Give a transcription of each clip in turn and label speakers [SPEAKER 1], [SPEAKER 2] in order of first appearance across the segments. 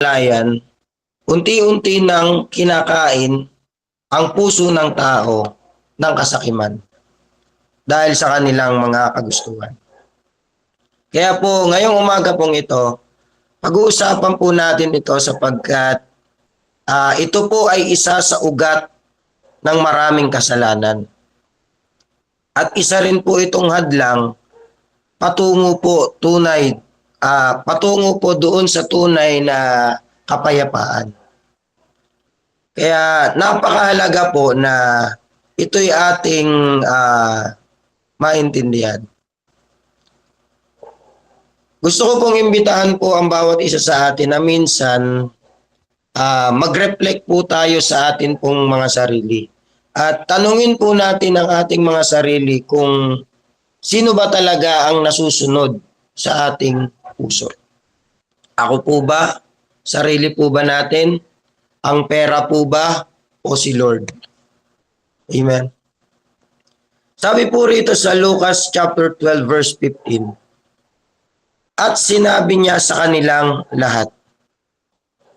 [SPEAKER 1] Layan, unti-unti nang kinakain ang puso ng tao ng kasakiman dahil sa kanilang mga kagustuhan. Kaya po ngayong umaga pong ito, pag-uusapan po natin ito sapagkat ito po ay isa sa ugat ng maraming kasalanan. At isa rin po itong hadlang patungo po patungo po doon sa tunay na kapayapaan. Kaya napakahalaga po na ito'y ating maintindihan. Gusto ko pong imbitahan po ang bawat isa sa atin na minsan mag-reflect po tayo sa atin pong mga sarili. At tanungin po natin ang ating mga sarili kung sino ba talaga ang nasusunod sa ating puso. Ako po ba? Sarili po ba natin? Ang pera po ba? O si Lord? Amen. Sabi po rito sa Lucas chapter 12 verse 15, at sinabi niya sa kanilang lahat,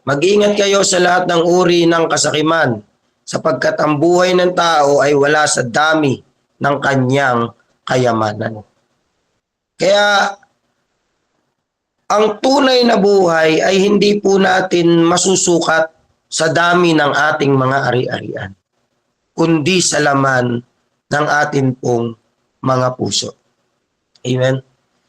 [SPEAKER 1] mag-ingat kayo sa lahat ng uri ng kasakiman, sapagkat ang buhay ng tao ay wala sa dami ng kanyang kayamanan. Kaya ang tunay na buhay ay hindi po natin masusukat sa dami ng ating mga ari-arian, kundi sa laman ng atin pong mga puso. Amen?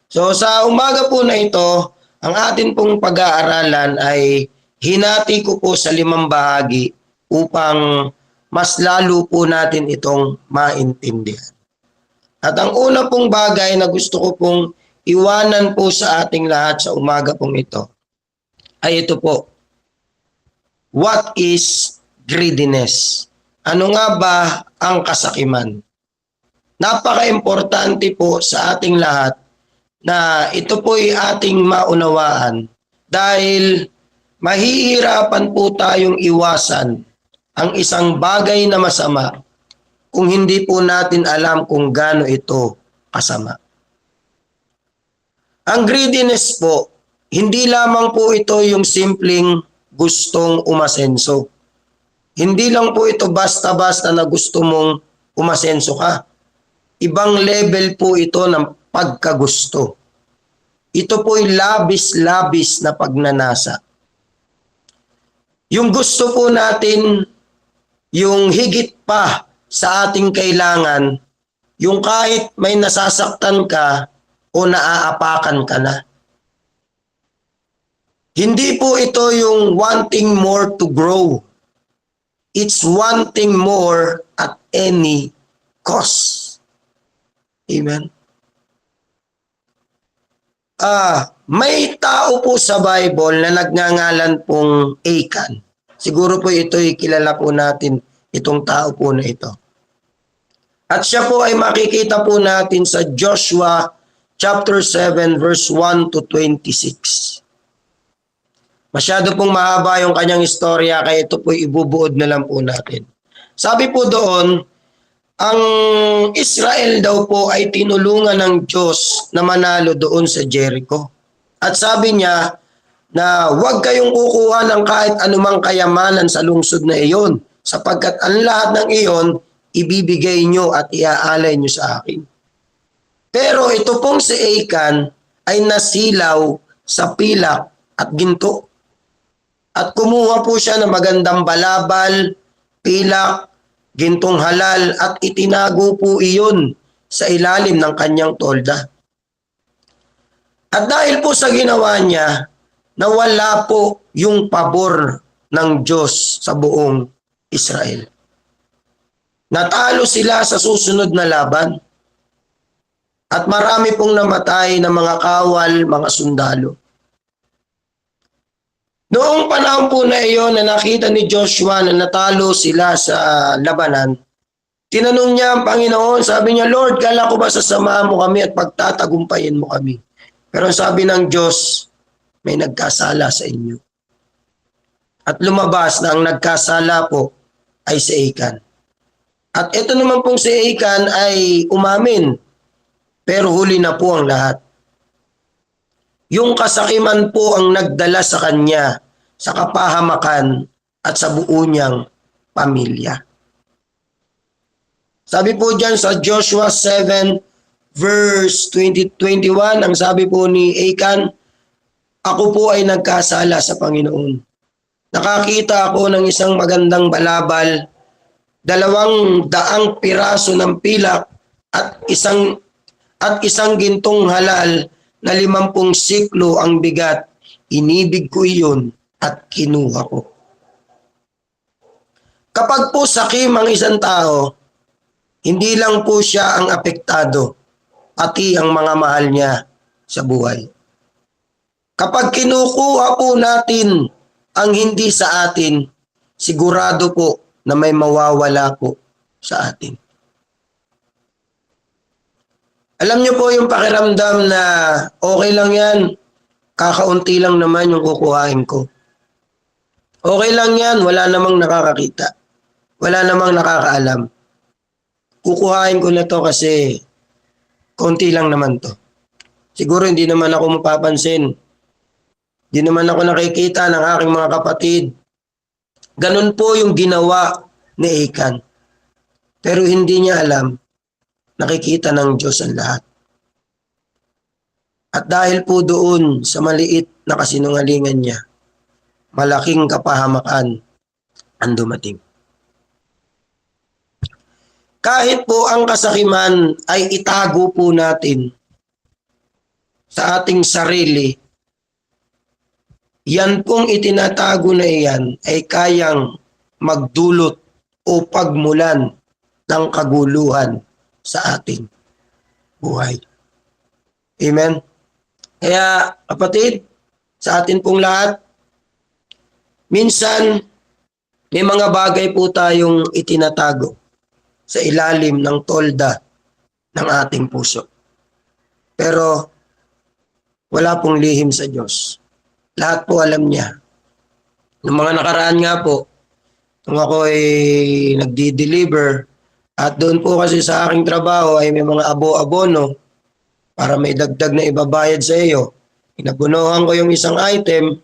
[SPEAKER 1] So sa umaga po na ito, ang atin pong pag-aaralan ay hinati ko po sa 5 bahagi upang mas lalo po natin itong maintindihan. At ang una pong bagay na gusto ko pong iwanan po sa ating lahat sa umaga pong ito ay ito po. What is greediness? Ano nga ba ang kasakiman? Napaka-importante po sa ating lahat na ito po'y ating maunawaan dahil mahihirapan po tayong iwasan ang isang bagay na masama kung hindi po natin alam kung gaano ito kasama. Ang greediness po, hindi lamang po ito yung simpleng gustong umasenso. Hindi lang po ito basta-basta na gusto mong umasenso ka. Ibang level po ito ng pagkagusto. Ito po'y labis-labis na pagnanasa. Yung gusto po natin, yung higit pa sa ating kailangan, yung kahit may nasasaktan ka o naaapakan ka na. Hindi po ito yung wanting more to grow. It's wanting more at any cost. Amen. May tao po sa Bible na nagngangalan pong Achan. Siguro po ito'y kilala po natin, itong tao po na ito. At siya po ay makikita po natin sa Joshua chapter 7 verse 1 to 26. Masyado pong mahaba yung kanyang istorya kaya ito po ibubuod na lang po natin. Sabi po doon, ang Israel daw po ay tinulungan ng Diyos na manalo doon sa Jericho. At sabi niya na huwag kayong kukuha ng kahit anumang kayamanan sa lungsod na iyon sapagkat ang lahat ng iyon ibibigay nyo at iaalay nyo sa akin. Pero ito pong si Achan ay nasilaw sa pilak at ginto. At kumuha po siya ng magandang balabal, pilak, gintong halal at itinago po iyon sa ilalim ng kanyang tolda. At dahil po sa ginawa niya, nawala po yung pabor ng Diyos sa buong Israel. Natalo sila sa susunod na laban. At marami pong namatay na mga kawal, mga sundalo. Noong panahon po na iyon na nakita ni Joshua na natalo sila sa labanan, tinanong niya ang Panginoon, sabi niya, Lord, kala ko ba sasamahan mo kami at pagtatagumpayin mo kami? Pero sabi ng Diyos, may nagkasala sa inyo. At lumabas na ang nagkasala po ay si Achan. At ito naman pong si Achan ay umamin, pero huli na po ang lahat. Yung kasakiman po ang nagdala sa kanya sa kapahamakan at sa buo niyang pamilya. Sabi po dyan sa Joshua 7 verse 20-21, ang sabi po ni Achan, ako po ay nagkasala sa Panginoon. Nakakita ako ng isang magandang balabal, 200 piraso ng pilak at isang gintong halal na 50 siklo ang bigat. Inibig ko iyon at kinuha ko. Kapag po sakim ang isang tao, hindi lang po siya ang apektado, pati ang mga mahal niya sa buhay. Kapag kinukuha po natin ang hindi sa atin, sigurado po na may mawawala po sa atin. Alam niyo po yung pakiramdam na okay lang yan, kakaunti lang naman yung kukuhain ko. Okay lang yan, wala namang nakakakita. Wala namang nakakaalam. Kukuhain ko na to kasi konti lang naman to. Siguro hindi naman ako mapapansin. Hindi naman ako nakikita ng aking mga kapatid. Ganun po yung ginawa ni Achan. Pero hindi niya alam, nakikita ng Diyos ang lahat. At dahil po doon sa maliit na kasinungalingan niya, malaking kapahamakan ang dumating. Kahit po ang kasakiman ay itago po natin sa ating sarili, yan pong itinatago na iyan ay kayang magdulot o pagmulan ng kaguluhan sa ating buhay. Amen? Kaya kapatid, sa atin pong lahat, minsan may mga bagay po tayong itinatago sa ilalim ng tolda ng ating puso. Pero wala pong lihim sa Diyos. Lahat po alam niya. Noong mga nakaraan nga po, nung ako ay nagdi-deliver, at doon po kasi sa aking trabaho ay may mga abo-abono para may dagdag na ibabayad sa iyo. Inabunuhan ko yung isang item,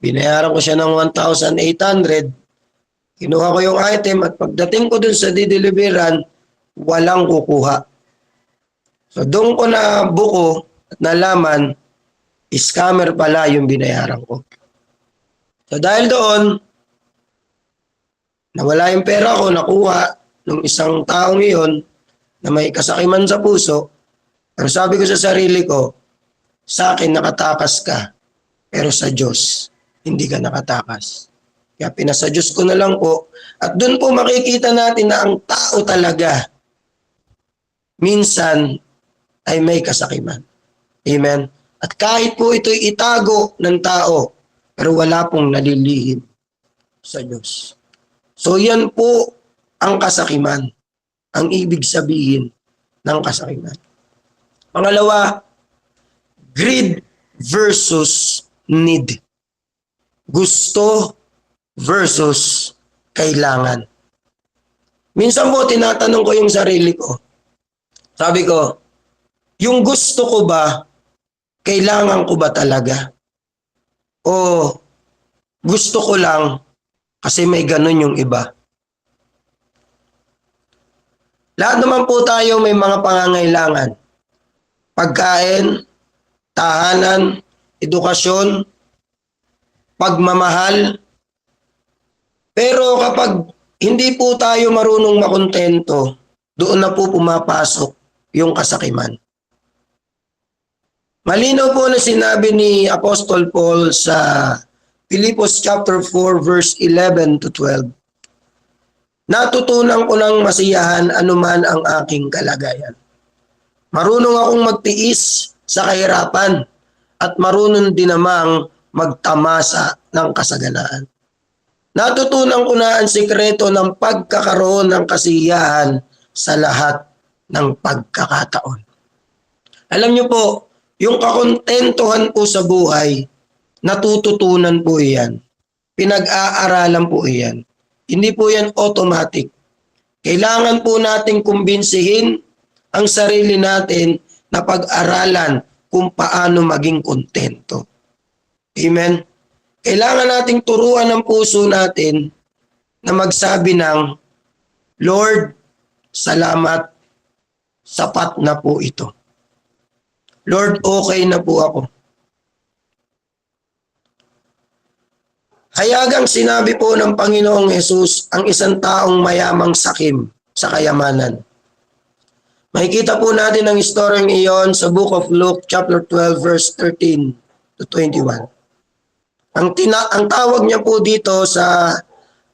[SPEAKER 1] binayaran ko siya ng 1,800, kinuha ko yung item at pagdating ko dun sa dideliveran, walang kukuha. So doon ko na buko at nalaman, scammer pala yung binayaran ko. So dahil doon, nawala yung pera ko, nakuha ng isang taong iyon na may kasakiman sa puso. Pero sabi ko sa sarili ko, sa akin nakatakas ka, pero sa Diyos, hindi ka nakatakas. Kaya pinasa Diyos ko na lang po. At doon po makikita natin na ang tao talaga minsan ay may kasakiman. Amen? At kahit po ito'y itago ng tao, pero wala pong nalilihim sa Diyos. So yan po ang kasakiman. Ang ibig sabihin ng kasakiman. Pangalawa, greed versus need. Gusto versus kailangan. Minsan po tinatanong ko yung sarili ko. Sabi ko, yung gusto ko ba, kailangan ko ba talaga? O gusto ko lang kasi may ganun yung iba? Lahat naman po tayo may mga pangangailangan. Pagkain, tahanan, edukasyon, pagmamahal. Pero kapag hindi po tayo marunong makontento, doon na po pumapasok yung kasakiman. Malinaw po na sinabi ni Apostol Paul sa Filipos chapter 4 verse 11 to 12. Natutunan ko ng masiyahan anuman ang aking kalagayan. Marunong akong magtiis sa kahirapan at marunong din namang magtamasa ng kasaganaan. Natutunan ko na ang sikreto ng pagkakaroon ng kasiyahan sa lahat ng pagkakataon. Alam niyo po, yung kakontentuhan po sa buhay, natututunan po iyan. Pinag-aaralan po iyan. Hindi po yan automatic. Kailangan po nating kumbinsihin ang sarili natin na pag-aralan kung paano maging kontento. Amen? Kailangan nating turuan ng puso natin na magsabi ng, Lord, salamat, sapat na po ito. Lord, okay na po ako. Hayagang sinabi po ng Panginoong Hesus ang isang taong mayamang sakim sa kayamanan. Makikita po natin ang istoryang iyon sa Book of Luke chapter 12 verse 13 to 21. Ang tawag niya po dito sa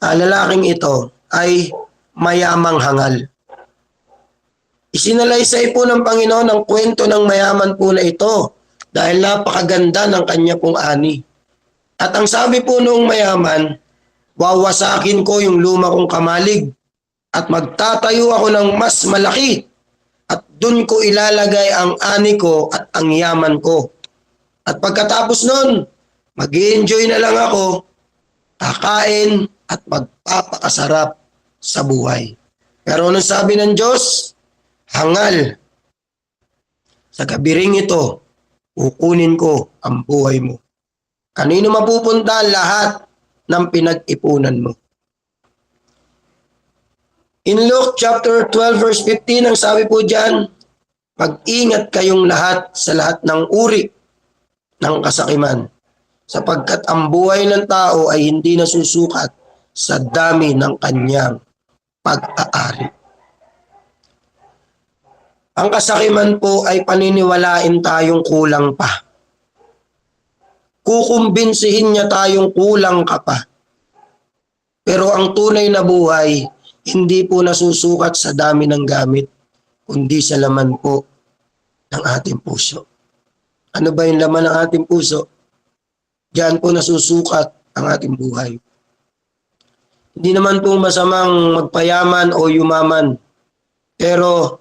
[SPEAKER 1] lalaking ito ay mayamang hangal. Isinalaysay po ng Panginoon ang kwento ng mayaman po na ito dahil napakaganda ng kanya pong ani. At ang sabi po noong mayaman, wawasakin ko yung luma kong kamalig at magtatayo ako ng mas malaki at dun ko ilalagay ang ani ko at ang yaman ko. At pagkatapos nun, mag-enjoy na lang ako, kakain at magpapakasarap sa buhay. Pero anong sabi ng Diyos? Hangal. Sa gabiring ito, kukunin ko ang buhay mo. Kanino mapupunta lahat ng pinag-ipunan mo? In Luke chapter 12 verse 15, ang sabi po diyan, mag-ingat kayong lahat sa lahat ng uri ng kasakiman, sapagkat ang buhay ng tao ay hindi nasusukat sa dami ng kanyang pag-aari. Ang kasakiman po ay paniniwalain tayong kulang pa. Kukumbinsihin niya tayong kulang ka pa. Pero ang tunay na buhay, hindi po nasusukat sa dami ng gamit, kundi sa laman po ng ating puso. Ano ba yung laman ng ating puso? Diyan po nasusukat ang ating buhay. Hindi naman po masamang magpayaman o yumaman. Pero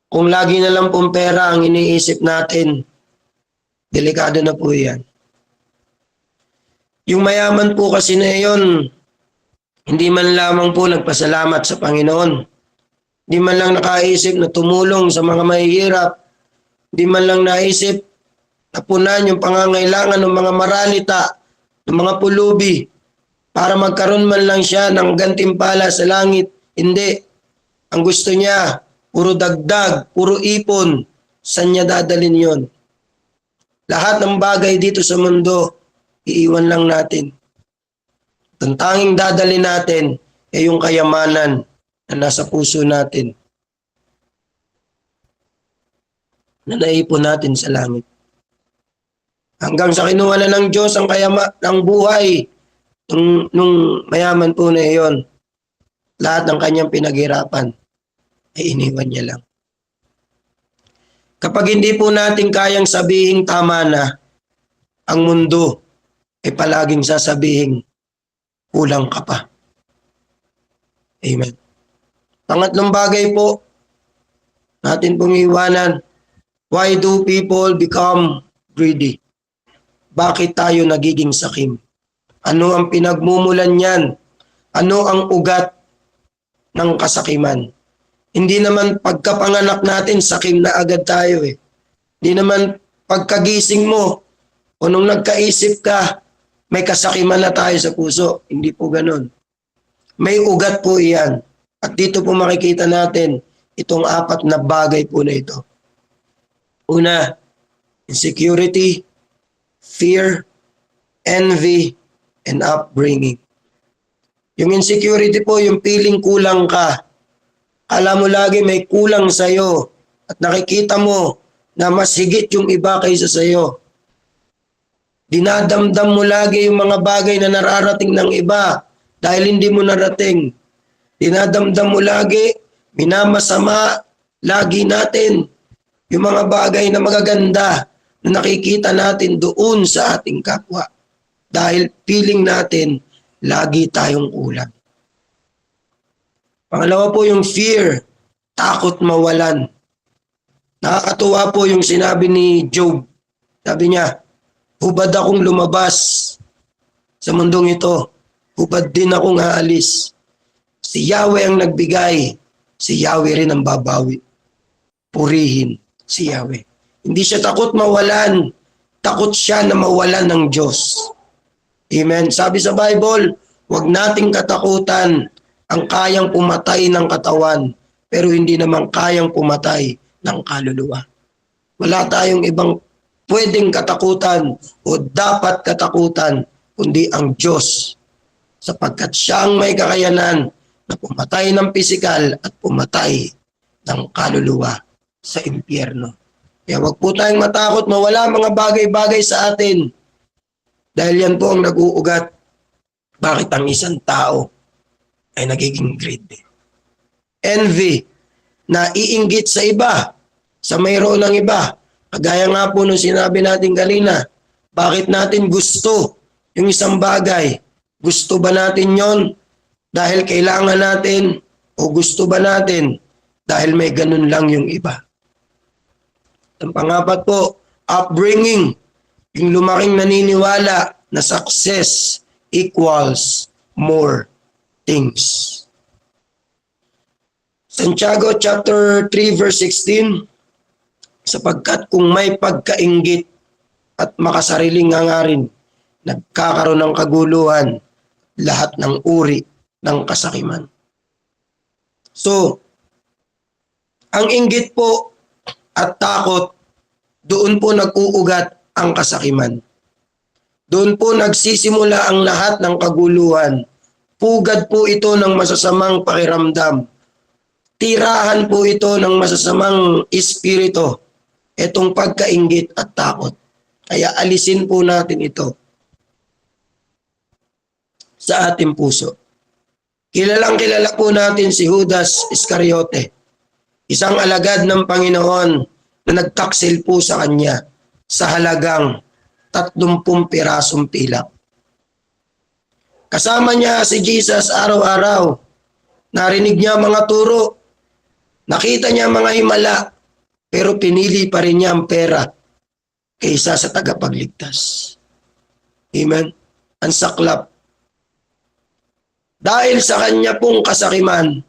[SPEAKER 1] kung lagi na lang pong pera ang iniisip natin, delikado na po yan. Yung mayaman po kasi na yun, hindi man lamang po nagpasalamat sa Panginoon. Hindi man lang nakaisip na tumulong sa mga mahihirap. Hindi man lang naisip na punan yung pangangailangan ng mga maralita, ng mga pulubi, para magkaroon man lang siya ng gantimpala sa langit. Hindi. Ang gusto niya, puro dagdag, puro ipon. Saan niya dadalhin yon? Lahat ng bagay dito sa mundo, iiwan lang natin. Ang tanging dadalhin natin ay yung kayamanan na nasa puso natin, na naipon natin sa langit. Hanggang sa kinuha na ng Diyos ang ng buhay nung mayaman po na iyon, lahat ng kanyang pinaghirapan ay iniwan niya lang. Kapag hindi po natin kayang sabihin tama na, ang mundo ay palaging sasabihin, kulang ka pa. Amen. Pangatlong bagay po, natin pong iwanan, why do people become greedy? Bakit tayo nagiging sakim? Ano ang pinagmumulan niyan? Ano ang ugat ng kasakiman? Hindi naman pagkapanganak natin, sakim na agad tayo eh. Hindi naman pagkagising mo, o nung nagkaisip ka, may kasakiman na tayo sa puso. Hindi po ganun. May ugat po iyan. At dito po makikita natin itong apat na bagay po na ito. Una, insecurity, fear, envy, and upbringing. Yung insecurity po, yung feeling kulang ka. Alam mo lagi may kulang sa'yo at nakikita mo na mas higit yung iba kaysa sa'yo. Dinadamdam mo lagi yung mga bagay na nararating ng iba dahil hindi mo narating. Dinadamdam mo lagi, minamasama lagi natin yung mga bagay na magaganda na nakikita natin doon sa ating kapwa. Dahil feeling natin, lagi tayong kulang. Pangalawa po yung fear, takot mawalan. Nakakatuwa po yung sinabi ni Job. Sabi niya, hubad akong lumabas sa mundong ito. Hubad din akong aalis. Si Yahweh ang nagbigay. Si Yahweh rin ang babawi. Purihin si Yahweh. Hindi siya takot mawalan. Takot siya na mawalan ng Diyos. Amen. Sabi sa Bible, huwag nating katakutan ang kayang pumatay ng katawan, pero hindi naman kayang pumatay ng kaluluwa. Wala tayong ibang pwedeng katakutan o dapat katakutan, kundi ang Diyos, sapagkat siya ang may kakayanan na pumatay ng pisikal at pumatay ng kaluluwa sa impyerno. Kaya wag po tayong matakot mawala mga bagay-bagay sa atin, dahil yan po ang nag-uugat bakit ang isang tao ay nagiging great. Envy, na iinggit sa iba, sa mayroon ng iba. Kagaya nga po nung sinabi natin kanina, bakit natin gusto yung isang bagay? Gusto ba natin yon dahil kailangan natin, o gusto ba natin dahil may ganun lang yung iba? Ang pangapat po, upbringing, yung lumaking naniniwala na success equals more things. Santiago chapter 3 verse 16, sapagkat kung may pagkainggit at makasariling hangarin, nagkakaroon ng kaguluhan, lahat ng uri ng kasakiman. So, ang inggit po at takot, doon po nag-uugat ang kasakiman. Doon po nagsisimula ang lahat ng kaguluhan. Pugad po ito ng masasamang pakiramdam. Tirahan po ito ng masasamang espiritu, itong pagkainggit at takot. Kaya alisin po natin ito sa ating puso. Kilalang kilala po natin si Judas Iscariote, isang alagad ng Panginoon na nagtaksil po sa kanya sa halagang 30 pirasong pilak. Kasama niya si Jesus araw-araw. Narinig niya mga turo, nakita niya mga himala, pero pinili pa rin niya ang pera kaysa sa tagapagligtas. Amen? Ang saklap. Dahil sa kanya pong kasakiman,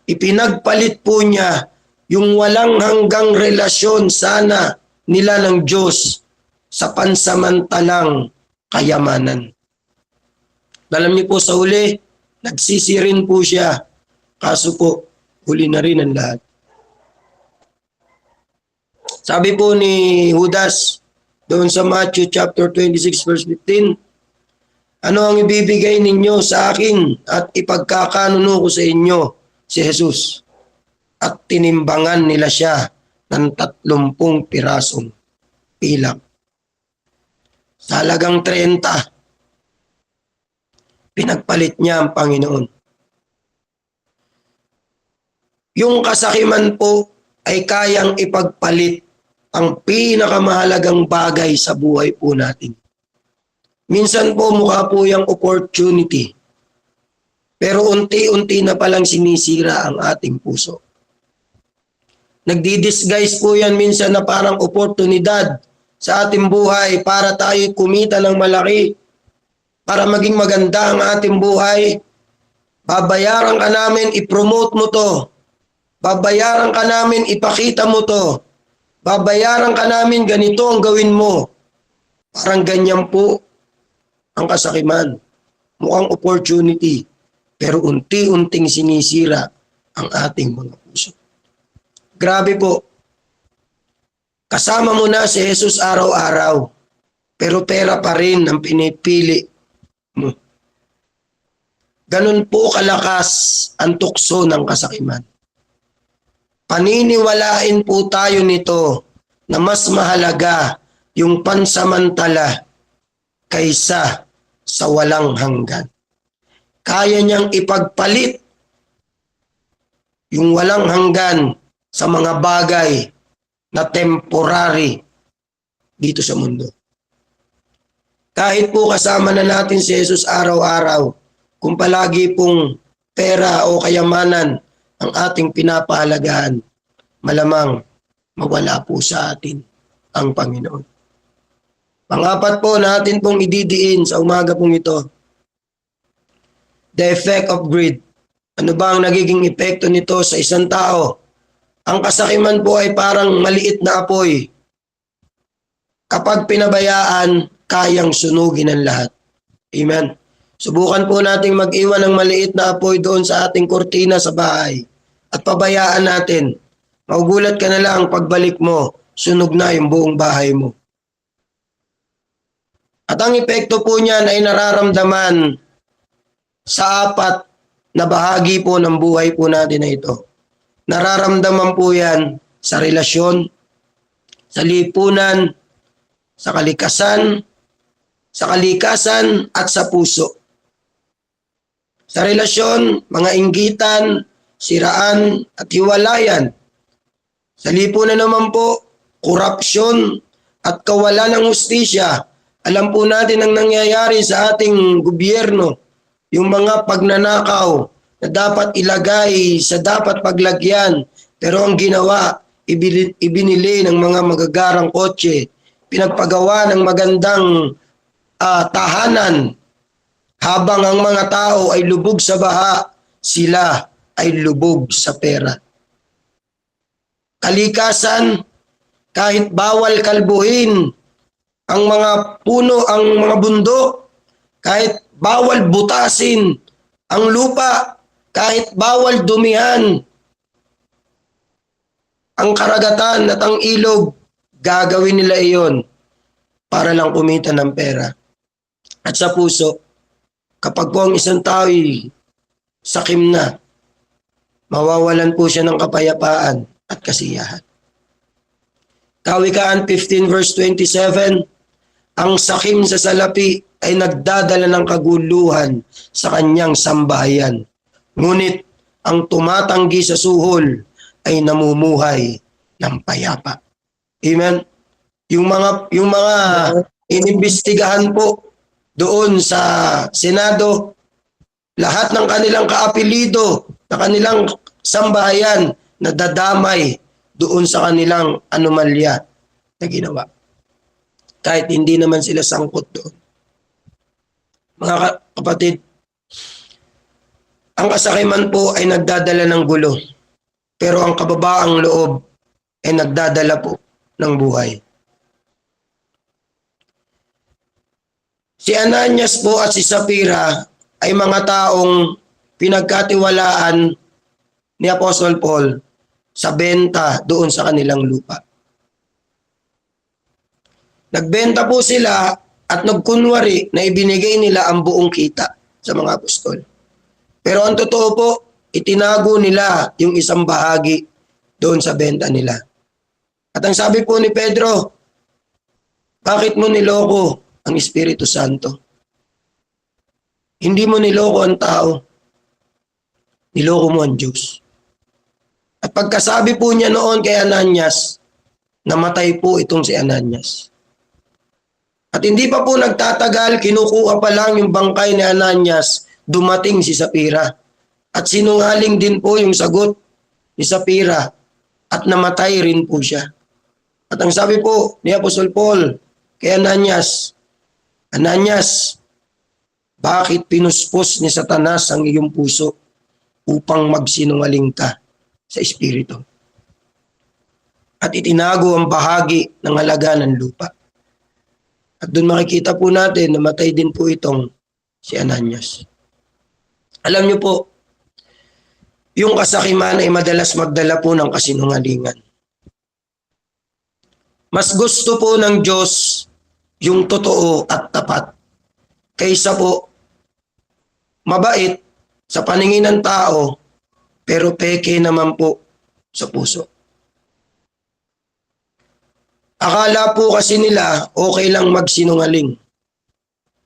[SPEAKER 1] ipinagpalit po niya yung walang hanggang relasyon sana nila ng Diyos sa pansamantalang kayamanan. Alam niyo po sa huli, nagsisirin po siya. Kaso po, huli na rin ang lahat. Sabi po ni Judas, doon sa Matthew chapter 26 verse 15, ano ang ibibigay ninyo sa akin at ipagkakanuno ko sa inyo si Jesus? At tinimbangan nila siya ng 30 pirasong pilak. Sa halagang 30, pinagpalit niya ang Panginoon. Yung kasakiman po ay kayang ipagpalit ang pinakamahalagang bagay sa buhay po natin. Minsan po mukha po yung opportunity, pero unti-unti na palang sinisira ang ating puso. Nagdi-disguise po yan minsan na parang oportunidad sa ating buhay para tayo kumita ng malaki, para maging maganda ang ating buhay. Babayaran ka namin, i-promote mo to. Babayaran ka namin, ipakita mo to. Babayaran ka namin, ganito ang gawin mo. Parang ganyan po ang kasakiman. Mukhang opportunity, pero unti-unting sinisira ang ating mga puso. Grabe po. Kasama mo na si Jesus araw-araw, pero pera pa rin ang pinipili mo. Ganun po kalakas ang tukso ng kasakiman. Paniniwalain po tayo nito na mas mahalaga yung pansamantala kaysa sa walang hanggan. Kaya niyang ipagpalit yung walang hanggan sa mga bagay na temporary dito sa mundo. Kahit po kasama na natin si Jesus araw-araw, kung palagi pong pera o kayamanan ang ating pinapahalagahan, malamang mawala po sa atin ang Panginoon. Pangapat po natin pong ididiin sa umaga pong ito, the effect of greed. Ano ba ang nagiging epekto nito sa isang tao? Ang kasakiman po ay parang maliit na apoy. Kapag pinabayaan, kayang sunugin ang lahat. Amen. Subukan po nating mag-iwan ng maliit na apoy doon sa ating kortina sa bahay at pabayaan natin. Magugulat ka na lang pagbalik mo, sunog na yung buong bahay mo. At ang epekto po niyan ay nararamdaman sa apat na bahagi po ng buhay po natin na ito. Nararamdaman po yan sa relasyon, sa lipunan, sa kalikasan at sa puso. Sa relasyon, mga inggitan, siraan at hiwalayan. Sa lipunan naman po, korupsyon at kawalan ng hustisya. Alam po natin ang nangyayari sa ating gobyerno, yung mga pagnanakaw na dapat ilagay sa dapat paglagyan, pero ang ginawa, ibinili ng mga magagarang kotse, pinagpagawa ng magandang tahanan, habang ang mga tao ay lubog sa baha, sila ay lubog sa pera. Kalikasan, kahit bawal kalbuhin ang mga puno, ang mga bundok, kahit bawal butasin ang lupa, kahit bawal dumihan ang karagatan at ang ilog, gagawin nila iyon para lang kumita ng pera. At sa puso, kapag po ang isang tao ay sakim na, mawawalan po siya ng kapayapaan at kasiyahan. Kawikaan 15 verse 27, ang sakim sa salapi ay nagdadala ng kaguluhan sa kanyang sambahayan. Ngunit ang tumatanggi sa suhol ay namumuhay ng payapa. Amen. Yung mga inimbestigahan po doon sa Senado, lahat ng kanilang kaapelido, na kanilang sambahayan, nadadamay doon sa kanilang anomalya na ginawa. Kahit hindi naman sila sangkot doon. Mga kapatid, ang kasakiman po ay nagdadala ng gulo, pero ang kababaang loob ay nagdadala po ng buhay. Si Ananias po at si Sapphira ay mga taong pinagkatiwalaan ni Apostle Paul sa benta doon sa kanilang lupa. Nagbenta po sila at nagkunwari na ibinigay nila ang buong kita sa mga apostol. Pero ang totoo po, itinago nila yung isang bahagi doon sa benta nila. At ang sabi po ni Pedro, bakit mo niloko ang Espiritu Santo? Hindi mo niloko ang tao, niloko mo ang Diyos. At pagkasabi po niya noon kay Ananias, namatay po itong si Ananias. At hindi pa po nagtatagal, kinukuha pa lang yung bangkay ni Ananias, dumating si Sapphira. At sinungaling din po yung sagot ni Sapphira at namatay rin po siya. At ang sabi po ni Apostol Paul kay Ananias, Ananias, bakit pinuspos ni Satanas ang iyong puso upang magsinungaling ka sa Espiritu? At itinago ang bahagi ng halaga ng lupa. At doon makikita po natin na namatay din po itong si Ananias. Alam niyo po, yung kasakiman ay madalas magdala po ng kasinungalingan. Mas gusto po ng Diyos yung totoo at tapat kaysa po mabait sa paningin ng tao pero peke naman po sa puso. Akala po kasi nila okay lang magsinungaling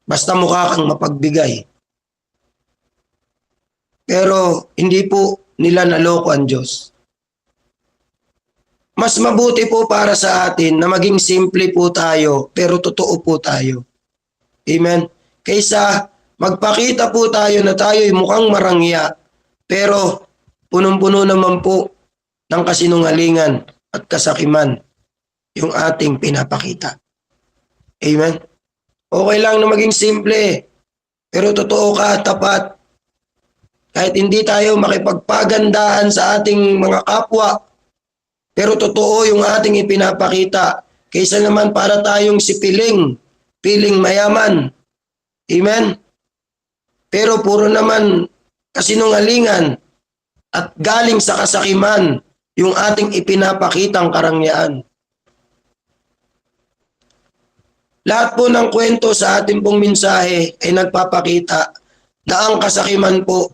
[SPEAKER 1] basta mukha kang mapagbigay. Pero hindi po nila naloko ang Diyos. Mas mabuti po para sa atin na maging simple po tayo pero totoo po tayo. Amen? Kaysa magpakita po tayo na tayo'y mukhang marangya pero punong-puno naman po ng kasinungalingan at kasakiman yung ating pinapakita. Amen? Okay lang na maging simple pero totoo ka, tapat. Kahit hindi tayo makipagpagandahan sa ating mga kapwa, pero totoo yung ating ipinapakita. Kaysa naman para tayong si piling mayaman. Amen? Pero puro naman kasinungalingan at galing sa kasakiman yung ating ipinapakitang karangyaan. Lahat po ng kwento sa ating pong mensahe ay nagpapakita na ang kasakiman po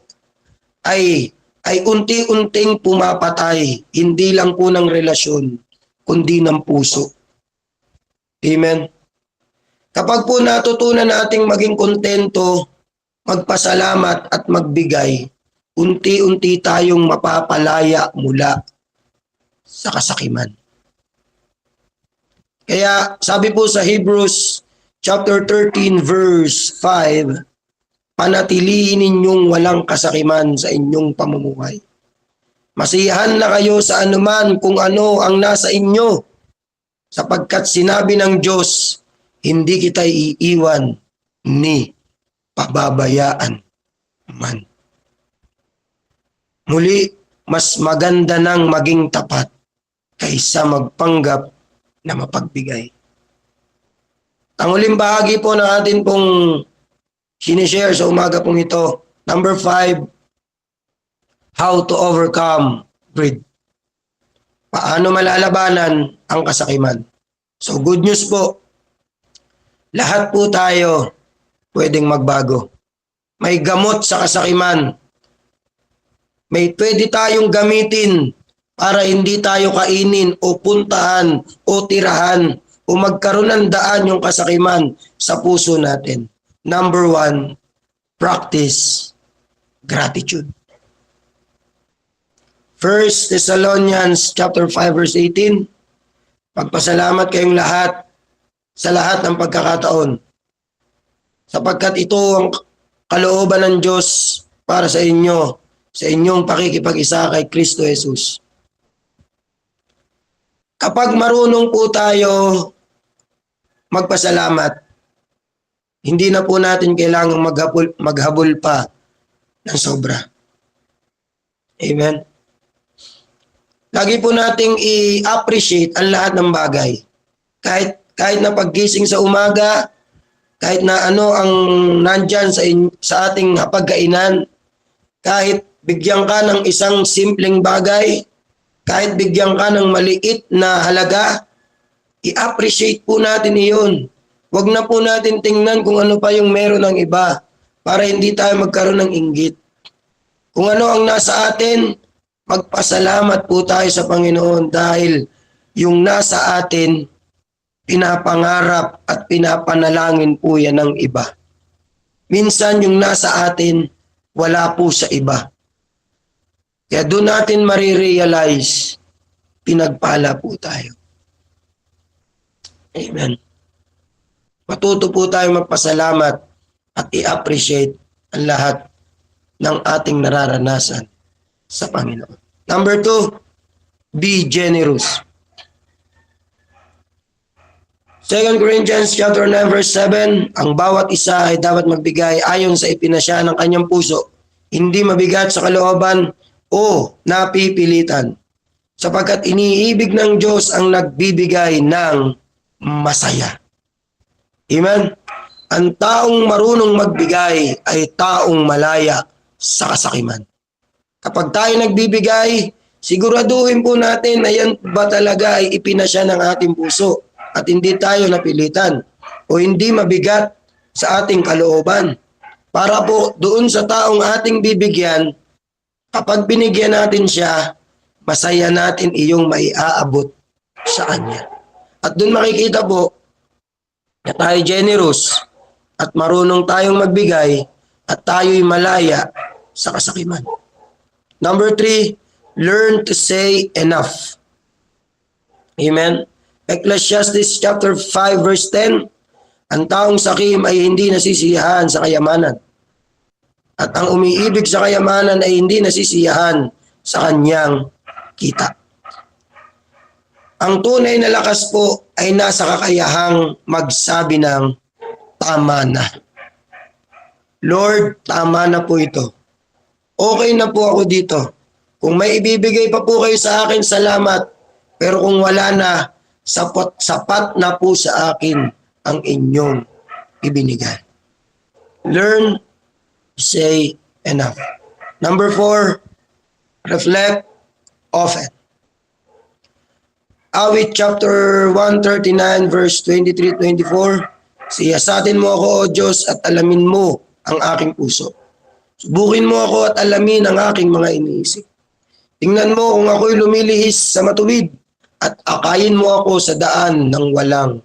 [SPEAKER 1] ay unti-unting pumapatay, hindi lang po ng relasyon, kundi ng puso. Amen? Kapag po natutunan nating maging kontento, magpasalamat at magbigay, unti-unti tayong mapapalaya mula sa kasakiman. Kaya sabi po sa Hebrews chapter 13 verse 5, panatilihin ninyong walang kasakiman sa inyong pamumuhay. Masiyahan na kayo sa anuman kung ano ang nasa inyo, sapagkat sinabi ng Diyos, hindi kita iiwan ni pababayaan man. Muli, mas maganda nang maging tapat kaysa magpanggap na mapagbigay. Ang uling bahagi po ng atin pong sinishare sa umaga pong ito, number 5, how to overcome greed. Paano malalabanan ang kasakiman? So good news po, lahat po tayo pwedeng magbago. May gamot sa kasakiman. May pwede tayong gamitin para hindi tayo kainin o puntahan o tirahan o magkaroon ng daan yung kasakiman sa puso natin. Number 1, practice gratitude. 1 Thessalonians chapter 5 verse 18, pagpasalamat kayong lahat sa lahat ng pagkakataon, sapagkat ito ang kalooban ng Diyos para sa inyo, sa inyong pakikipag-isa kay Kristo Jesus. Kapag marunong po tayo magpasalamat, hindi na po natin kailangang maghabol pa ng sobra. Amen? Lagi po nating i-appreciate ang lahat ng bagay. Kahit na paggising sa umaga, kahit na ano ang nandyan sa ating pagkainan, kahit bigyan ka ng isang simpleng bagay, kahit bigyan ka ng maliit na halaga, i-appreciate po natin iyon. Huwag na po natin tingnan kung ano pa yung meron ng iba para hindi tayo magkaroon ng inggit. Kung ano ang nasa atin, magpasalamat po tayo sa Panginoon dahil yung nasa atin, pinapangarap at pinapanalangin po yan ng iba. Minsan yung nasa atin, wala po sa iba. Kaya doon natin marirealize, pinagpala po tayo. Amen. Matuto po tayo magpasalamat at i-appreciate ang lahat ng ating nararanasan sa Panginoon. Number 2, be generous. 2 Corinthians chapter 9 verse 7, ang bawat isa ay dapat magbigay ayon sa ipinasya ng kanyang puso, hindi mabigat sa kalooban o napipilitan, sapagkat iniibig ng Diyos ang nagbibigay ng masaya. Amen? Ang taong marunong magbigay ay taong malaya sa kasakiman. Kapag tayo nagbibigay, siguraduhin po natin na yan ba talaga ay ipinasya ng ating puso at hindi tayo napilitan o hindi mabigat sa ating kalooban. Para po doon sa taong ating bibigyan, kapag binigyan natin siya, masaya natin iyong maiaabot sa kanya. At doon makikita po na tayo generous at marunong tayong magbigay at tayo'y malaya sa kasakiman. Number 3, learn to say enough. Amen? Ecclesiastes chapter 5 verse 10, ang taong sakim ay hindi nasisiyahan sa kayamanan. At ang umiibig sa kayamanan ay hindi nasisiyahan sa kanyang kita. Ang tunay na lakas po ay nasa kakayahang magsabi ng tama na. Lord, tama na po ito. Okay na po ako dito. Kung may ibibigay pa po kayo sa akin, salamat. Pero kung wala na, sapat na po sa akin ang inyong ibinigay. learn, say enough. Number 4, reflect often. Awit chapter 139 verse 23-24. Siyasatin mo ako, O Diyos, at alamin mo ang aking puso. Subukin mo ako at alamin ang aking mga iniisip. Tingnan mo kung ako'y lumilihis sa matuwid at akayin mo ako sa daan ng walang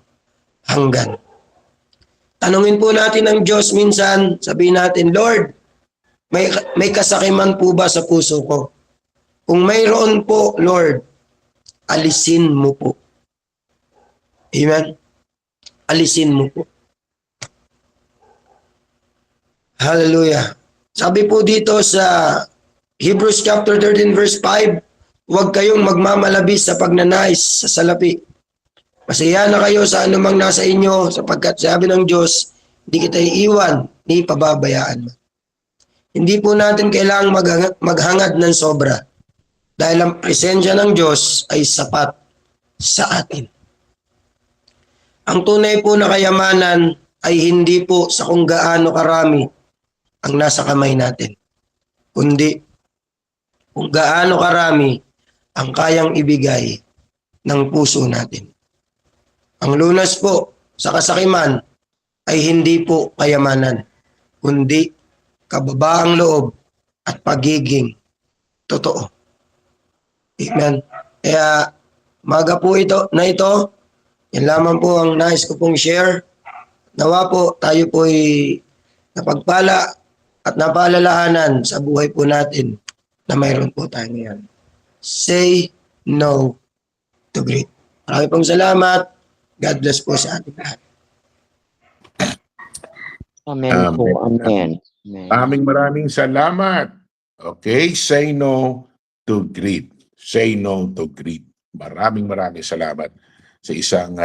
[SPEAKER 1] hanggan. Tanungin po natin ang Diyos minsan, sabihin natin, Lord, may kasakiman po ba sa puso ko? Kung mayroon po, Lord, alisin mo po. Amen? Alisin mo po. Hallelujah. Sabi po dito sa Hebrews chapter 13 verse 5, huwag kayong magmamalabis sa pagnanais sa salapi. Masaya na kayo sa anumang nasa inyo sapagkat sabi ng Diyos, hindi kita iiwan ni pababayaan mo. Hindi po natin kailangang maghangad ng sobra dahil ang presensya ng Diyos ay sapat sa atin. Ang tunay po na kayamanan ay hindi po sa kung gaano karami ang nasa kamay natin, kundi kung gaano karami ang kayang ibigay ng puso natin. Ang lunas po sa kasakiman ay hindi po kayamanan, kundi kababaang loob at pagiging totoo. Amen. Kaya maga po ito, yan lamang po ang nais ko pong share. Nawa po tayo po'y napagpala at napaalalahanan sa buhay po natin na mayroon po tayo ngayon. Say no to greed. Maraming pong salamat. God bless po sa ating lahat.
[SPEAKER 2] Amen po. Amen. Amen.
[SPEAKER 3] Maraming salamat. Okay, say no to greed. Say no to greed. Maraming salamat sa isang